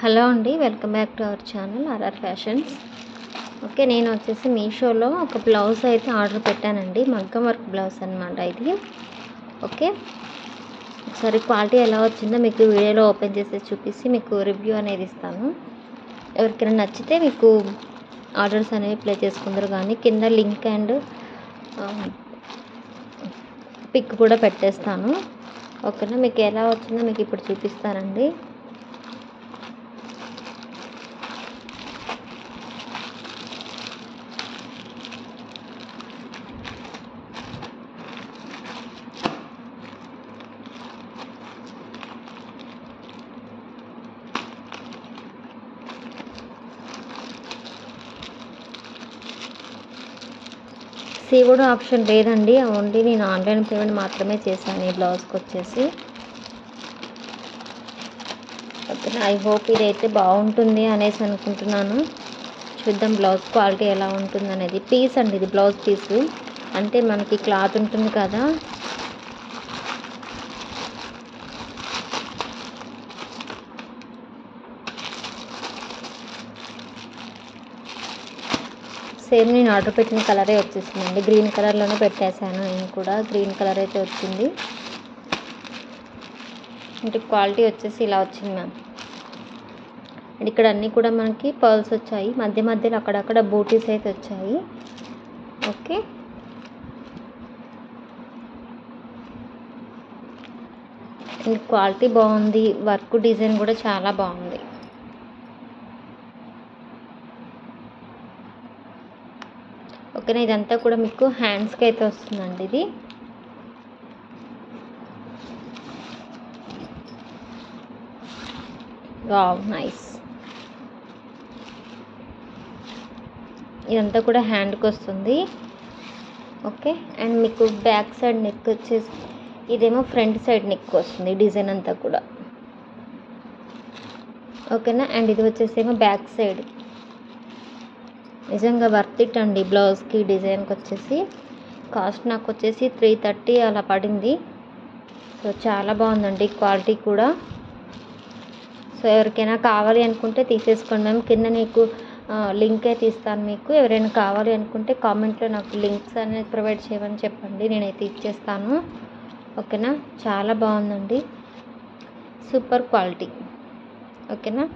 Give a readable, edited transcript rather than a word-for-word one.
Hello అండి, welcome back to our channel RR fashions. Okay, నేను వచ్చేసి మీషోలో ఒక బ్లౌజ్ అయితే ఆర్డర్ పెట్టానండి. మగ్గం వర్క్ బ్లౌజ్ అనమాట ఇది. ఓకే, ఒకసారి క్వాలిటీ ఎలా వచ్చిందో మీకు వీడియోలో ఓపెన్ చేసి చూపిస్తే మీకు రివ్యూ అనేది ఇస్తాను. ఎవరికైనా నచ్చితే మీకు ఆర్డర్స్ అనేవి ప్లే చేసుకుందరు. కానీ కింద లింక్ అండ్ పిక్ కూడా పెట్టేస్తాను. ఓకేనా, మీకు ఎలా వచ్చిందో మీకు ఇప్పుడు చూపిస్తానండి. సేవ్డ్ ఆప్షన్ లేదండి, ఓన్లీ నేను ఆన్లైన్ పేమెంట్ మాత్రమే చేశాను ఈ బ్లౌజ్కి వచ్చేసి. ఓకేనా, ఐ హోప్ ఇదైతే బాగుంటుంది అనేసి అనుకుంటున్నాను. చూద్దాం బ్లౌజ్ క్వాలిటీ ఎలా ఉంటుంది అనేది. పీస్ అండి ఇది, బ్లౌజ్ పీసు అంటే మనకి క్లాత్ ఉంటుంది కదా, సేమ్ నేను ఆర్డర్ పెట్టిన కలరే వచ్చేసిందండి. గ్రీన్ కలర్లోనే పెట్టేశాను, నేను కూడా గ్రీన్ కలర్ అయితే వచ్చింది. అంటే క్వాలిటీ వచ్చేసి ఇలా వచ్చింది మ్యామ్. అండ్ ఇక్కడ అన్నీ కూడా మనకి పర్ల్స్ వచ్చాయి, మధ్య మధ్యలో అక్కడక్కడ బూటీస్ అయితే వచ్చాయి. ఓకే, అండ్ క్వాలిటీ బాగుంది, వర్క్ డిజైన్ కూడా చాలా బాగుంది. ఓకేనా, ఇదంతా కూడా మీకు హ్యాండ్స్కి అయితే వస్తుందండి ఇది. Wow, nice. ఇదంతా కూడా హ్యాండ్కి వస్తుంది. ఓకే, అండ్ మీకు బ్యాక్ సైడ్ నెక్ వచ్చేసి ఇదేమో ఫ్రంట్ సైడ్ నెక్ వస్తుంది డిజైన్ అంతా కూడా. ఓకేనా, అండ్ ఇది వచ్చేసేమో బ్యాక్ సైడ్. నిజంగా వర్త్ ఇట్ అండి బ్లౌజ్కి డిజైన్కి వచ్చేసి. కాస్ట్ నాకు వచ్చేసి 330 అలా పడింది. సో చాలా బాగుందండి క్వాలిటీ కూడా. సో ఎవరికైనా కావాలి అనుకుంటే తీసేసుకోండి మ్యామ్. కింద నీకు లింక్ అయితే ఇస్తాను మీకు. ఎవరైనా కావాలి అనుకుంటే కామెంట్లో నాకు లింక్స్ అనేది ప్రొవైడ్ చేయమని చెప్పండి, నేనైతే ఇచ్చేస్తాను. ఓకేనా, చాలా బాగుందండి, సూపర్ క్వాలిటీ. ఓకేనా.